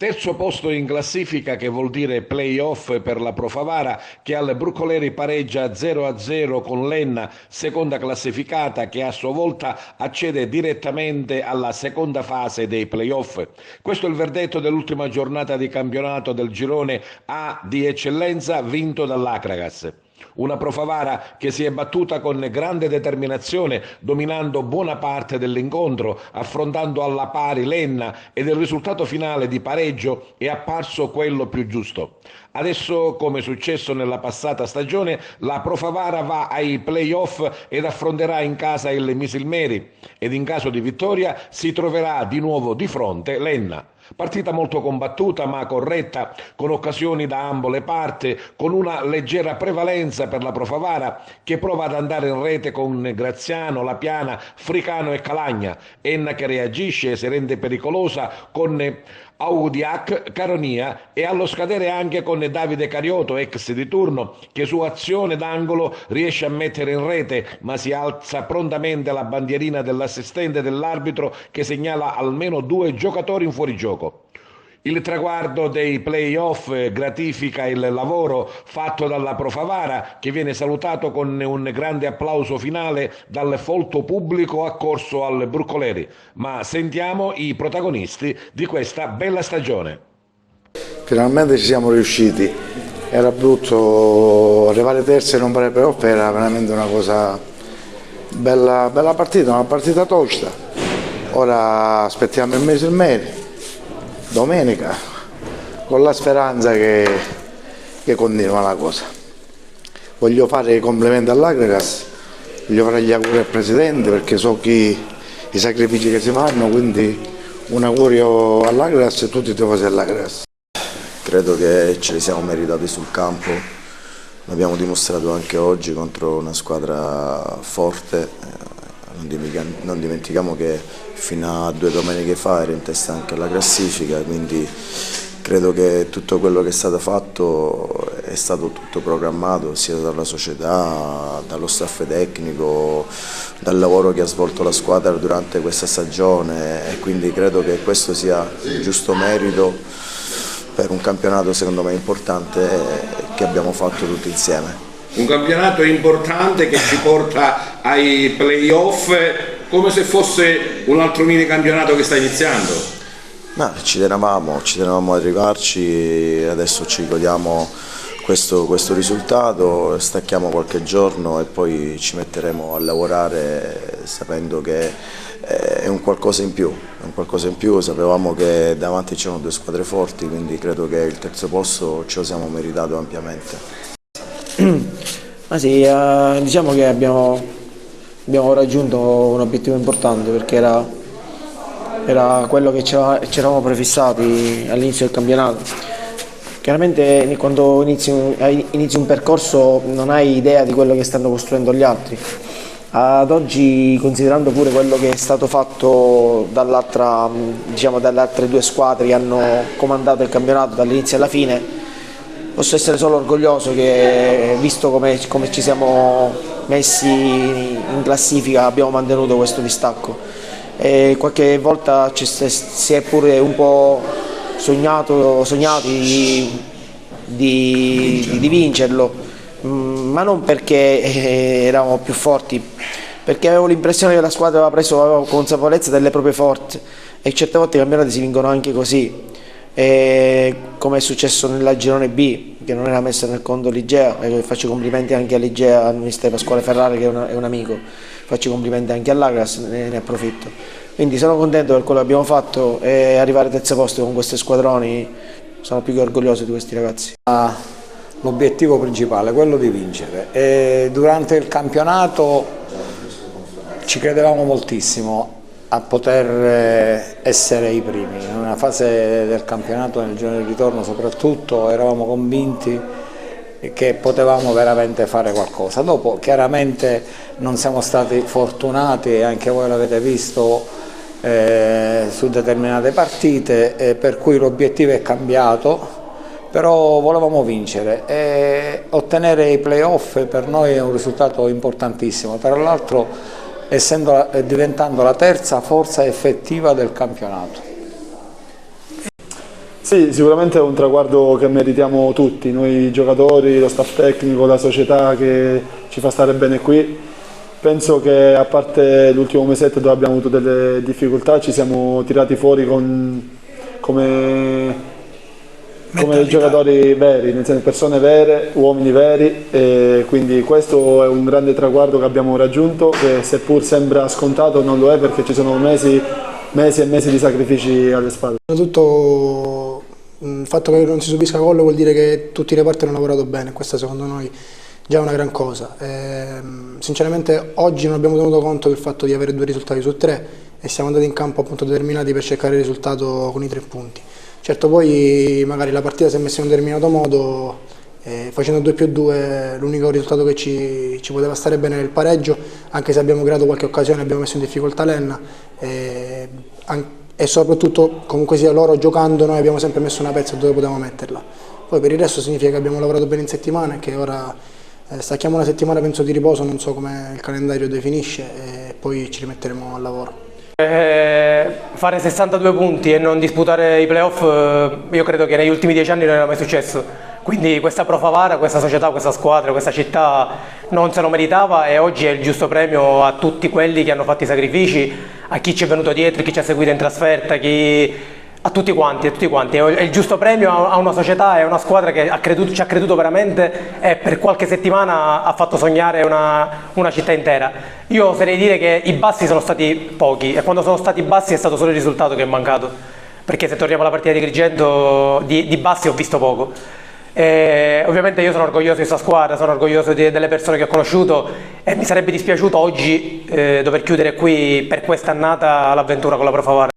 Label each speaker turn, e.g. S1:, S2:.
S1: Terzo posto in classifica, che vuol dire play-off per la Pro Favara, che al Bruncoleri pareggia 0-0 con l'Enna, seconda classificata, che a sua volta accede direttamente alla seconda fase dei play-off. Questo è il verdetto dell'ultima giornata di campionato del girone A di eccellenza vinto dall'Acragas. Una Pro Favara che si è battuta con grande determinazione, dominando buona parte dell'incontro, affrontando alla pari l'Enna, ed il risultato finale di pareggio è apparso quello più giusto. Adesso, come è successo nella passata stagione, la Pro Favara va ai play-off ed affronterà in casa il Misilmeri, ed in caso di vittoria si troverà di nuovo di fronte l'Enna. Partita molto combattuta ma corretta, con occasioni da ambo le parti, con una leggera prevalenza per la Pro Favara, che prova ad andare in rete con Graziano, Lapiana, Fricano e Calagna. Enna che reagisce e si rende pericolosa con Audiac, Caronia, e allo scadere anche con Davide Carioto, ex di turno, che su azione d'angolo riesce a mettere in rete, ma si alza prontamente la bandierina dell'assistente dell'arbitro, che segnala almeno due giocatori in fuorigioco. Il traguardo dei play-off gratifica il lavoro fatto dalla Pro Favara, che viene salutato con un grande applauso finale dal folto pubblico accorso al Bruncoleri. Ma sentiamo i protagonisti di questa bella stagione.
S2: Finalmente ci siamo riusciti. Era brutto arrivare terzi e non fare play-off, era veramente una cosa bella, bella partita, una partita tosta. Ora aspettiamo il mese domenica, con la speranza che continua la cosa. Voglio fare i complimenti all'Acragas, voglio fare gli auguri al Presidente, perché so i sacrifici che si fanno, quindi un augurio all'Acragas e a tutti i tifosi dell'Acragas.
S3: Credo che ce li siamo meritati sul campo, l'abbiamo dimostrato anche oggi contro una squadra forte. Non dimentichiamo che fino a 2 domeniche fa era in testa anche alla classifica, quindi credo che tutto quello che è stato fatto è stato tutto programmato sia dalla società, dallo staff tecnico, dal lavoro che ha svolto la squadra durante questa stagione, e quindi credo che questo sia il giusto merito per un campionato secondo me importante che abbiamo fatto tutti insieme.
S1: Un campionato importante che ci porta ai play-off, come se fosse un altro mini campionato che sta iniziando.
S3: Ma ci tenevamo ad arrivarci, adesso ci godiamo questo risultato, stacchiamo qualche giorno e poi ci metteremo a lavorare sapendo che è un qualcosa in più, sapevamo che davanti c'erano 2 squadre forti, quindi credo che il terzo posto ce lo siamo meritato ampiamente.
S4: Ma sì, diciamo che abbiamo raggiunto un obiettivo importante, perché era quello che ci eravamo prefissati all'inizio del campionato. Chiaramente quando inizi un percorso non hai idea di quello che stanno costruendo gli altri. Ad oggi, considerando pure quello che è stato fatto dalle altre 2 squadre che hanno comandato il campionato dall'inizio alla fine, posso essere solo orgoglioso che, visto come ci siamo messi in classifica, abbiamo mantenuto questo distacco. E qualche volta si è pure un po' sognati di vincerlo, ma non perché eravamo più forti, perché avevo l'impressione che la squadra aveva consapevolezza delle proprie forze, e certe volte i campionati si vincono anche così. Come è successo nella girone B, che non era messa nel conto Ligea, e faccio complimenti anche a Ligea, al mister Pasquale Ferrari, che è un amico, faccio complimenti anche all'Acragas, ne approfitto. Quindi sono contento per quello che abbiamo fatto, e arrivare al terzo posto con questi squadroni, sono più che orgoglioso di questi ragazzi.
S5: L'obiettivo principale è quello di vincere, e durante il campionato ci credevamo moltissimo a poter essere i primi. In una fase del campionato, nel giorno del ritorno soprattutto, eravamo convinti che potevamo veramente fare qualcosa. Dopo chiaramente non siamo stati fortunati, e anche voi l'avete visto su determinate partite, per cui l'obiettivo è cambiato, però volevamo vincere, e ottenere i play-off per noi è un risultato importantissimo, tra l'altro diventando la terza forza effettiva del campionato.
S6: Sì, sicuramente è un traguardo che meritiamo tutti, noi giocatori, lo staff tecnico, la società che ci fa stare bene qui. Penso che a parte l'ultimo mesetto dove abbiamo avuto delle difficoltà ci siamo tirati fuori come giocatori veri, nel senso persone vere, uomini veri, e quindi questo è un grande traguardo che abbiamo raggiunto, che seppur sembra scontato non lo è, perché ci sono mesi e mesi di sacrifici alle spalle.
S7: Innanzitutto il fatto che non si subisca gol vuol dire che tutti i reparti hanno lavorato bene, questa secondo noi già è una gran cosa. Sinceramente oggi non abbiamo tenuto conto del fatto di avere 2 risultati su 3 e siamo andati in campo appunto determinati per cercare il risultato con i 3 punti. Certo, poi magari la partita si è messa in un determinato modo, facendo 2+2 l'unico risultato che ci poteva stare bene era il pareggio, anche se abbiamo creato qualche occasione, abbiamo messo in difficoltà Lenna e soprattutto comunque sia loro giocando noi abbiamo sempre messo una pezza dove potevamo metterla. Poi per il resto significa che abbiamo lavorato bene in settimana e che ora stacchiamo una settimana penso di riposo, non so come il calendario definisce, e poi ci rimetteremo al lavoro.
S8: Fare 62 punti e non disputare i playoff, io credo che negli ultimi 10 anni non era mai successo, quindi questa Pro Favara, questa società, questa squadra, questa città non se lo meritava e oggi è il giusto premio a tutti quelli che hanno fatto i sacrifici, a chi ci è venuto dietro, chi ci ha seguito in trasferta, a tutti quanti, è il giusto premio a una società e a una squadra che ci ha creduto veramente e per qualche settimana ha fatto sognare una città intera. Io oserei dire che i bassi sono stati pochi e quando sono stati bassi è stato solo il risultato che è mancato, perché se torniamo alla partita di Agrigento di bassi ho visto poco. Ovviamente io sono orgoglioso di questa squadra, sono orgoglioso delle persone che ho conosciuto e mi sarebbe dispiaciuto oggi dover chiudere qui per quest'annata l'avventura con la Pro Favara.